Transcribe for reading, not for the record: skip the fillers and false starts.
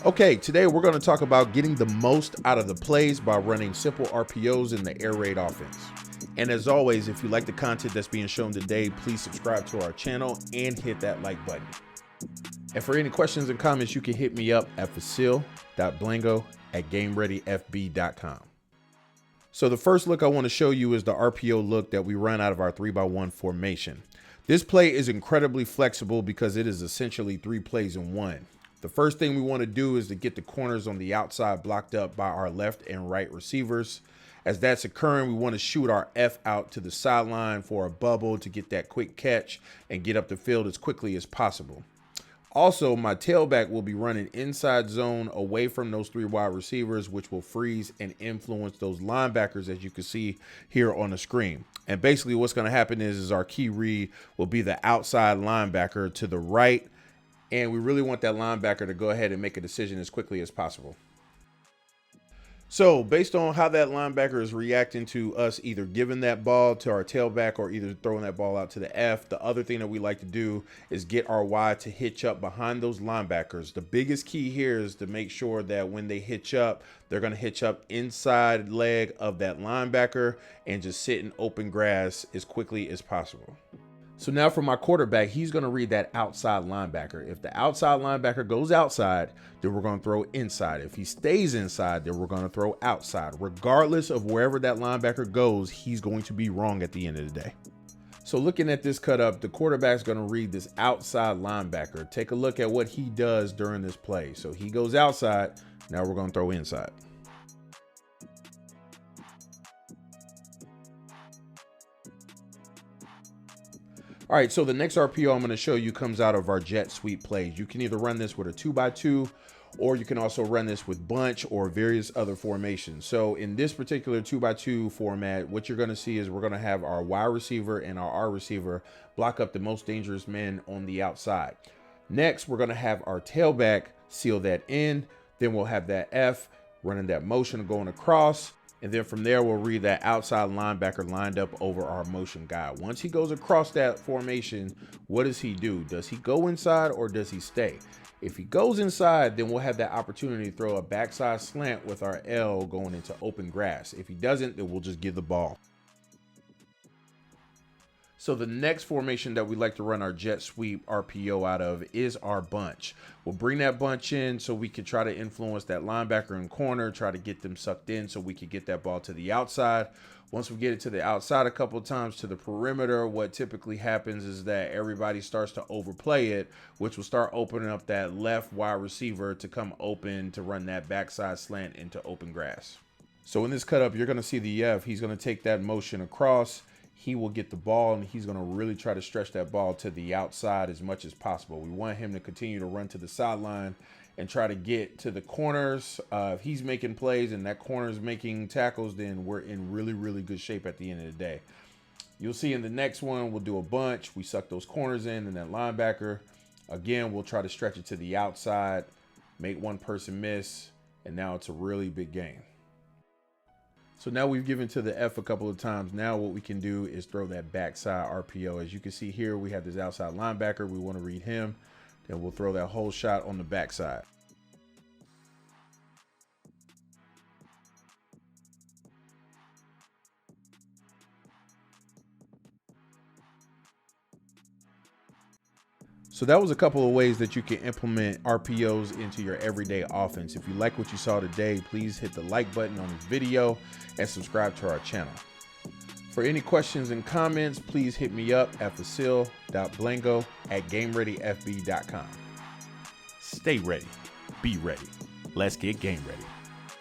Okay, today we're going to talk about getting the most out of the plays by running simple RPOs in the air raid offense. And as always, if you like the content that's being shown today, please subscribe to our channel and hit that like button. And for any questions and comments, you can hit me up at facil.blango@gamereadyfb.com. So the first look I want to show you is the RPO look that we run out of our 3x1 formation. This play is incredibly flexible because it is essentially 3 plays in one. The first thing we want to do is to get the corners on the outside blocked up by our left and right receivers. As that's occurring, we want to shoot our F out to the sideline for a bubble to get that quick catch and get up the field as quickly as possible. Also, my tailback will be running inside zone away from those 3 wide receivers, which will freeze and influence those linebackers, as you can see here on the screen. And basically what's going to happen is our key read will be the outside linebacker to the right. And we really want that linebacker to go ahead and make a decision as quickly as possible. So based on how that linebacker is reacting to us either giving that ball to our tailback or either throwing that ball out to the F, the other thing that we like to do is get our Y to hitch up behind those linebackers. The biggest key here is to make sure that when they hitch up, they're going to hitch up inside leg of that linebacker and just sit in open grass as quickly as possible. So now for my quarterback, he's going to read that outside linebacker. If the outside linebacker goes outside, then we're going to throw inside. If he stays inside, then we're going to throw outside. Regardless of wherever that linebacker goes, he's going to be wrong at the end of the day. So looking at this cut up, the quarterback's going to read this outside linebacker. Take a look at what he does during this play. So he goes outside. Now we're going to throw inside. All right, so the next RPO I'm going to show you comes out of our jet sweep plays. You can either run this with a 2x2, or you can also run this with bunch or various other formations. So in this particular 2x2 format, what you're going to see is we're going to have our Y receiver and our R receiver block up the most dangerous men on the outside. Next, we're going to have our tailback seal that in. Then we'll have that F running that motion going across. And then from there, we'll read that outside linebacker lined up over our motion guy. Once he goes across that formation, what does he do? Does he go inside or does he stay? If he goes inside, then we'll have that opportunity to throw a backside slant with our L going into open grass. If he doesn't, then we'll just give the ball. So the next formation that we like to run our jet sweep RPO out of is our bunch. We'll bring that bunch in so we can try to influence that linebacker and corner, try to get them sucked in so we can get that ball to the outside. Once we get it to the outside a couple of times to the perimeter, what typically happens is that everybody starts to overplay it, which will start opening up that left wide receiver to come open to run that backside slant into open grass. So in this cut up, you're going to see the F. He's going to take that motion across. He will get the ball and he's going to really try to stretch that ball to the outside as much as possible. We want him to continue to run to the sideline and try to get to the corners. If he's making plays and that corner is making tackles, then we're in really, really good shape at the end of the day. You'll see in the next one, we'll do a bunch. We suck those corners in and that linebacker. Again, we'll try to stretch it to the outside, make one person miss, and now it's a really big game. So now we've given to the F a couple of times. Now what we can do is throw that backside RPO. As you can see here, we have this outside linebacker. We want to read him. Then we'll throw that whole shot on the backside. So that was a couple of ways that you can implement RPOs into your everyday offense. If you like what you saw today, please hit the like button on this video and subscribe to our channel. For any questions and comments, please hit me up at facil.blango@gamereadyfb.com. Stay ready, be ready. Let's get game ready.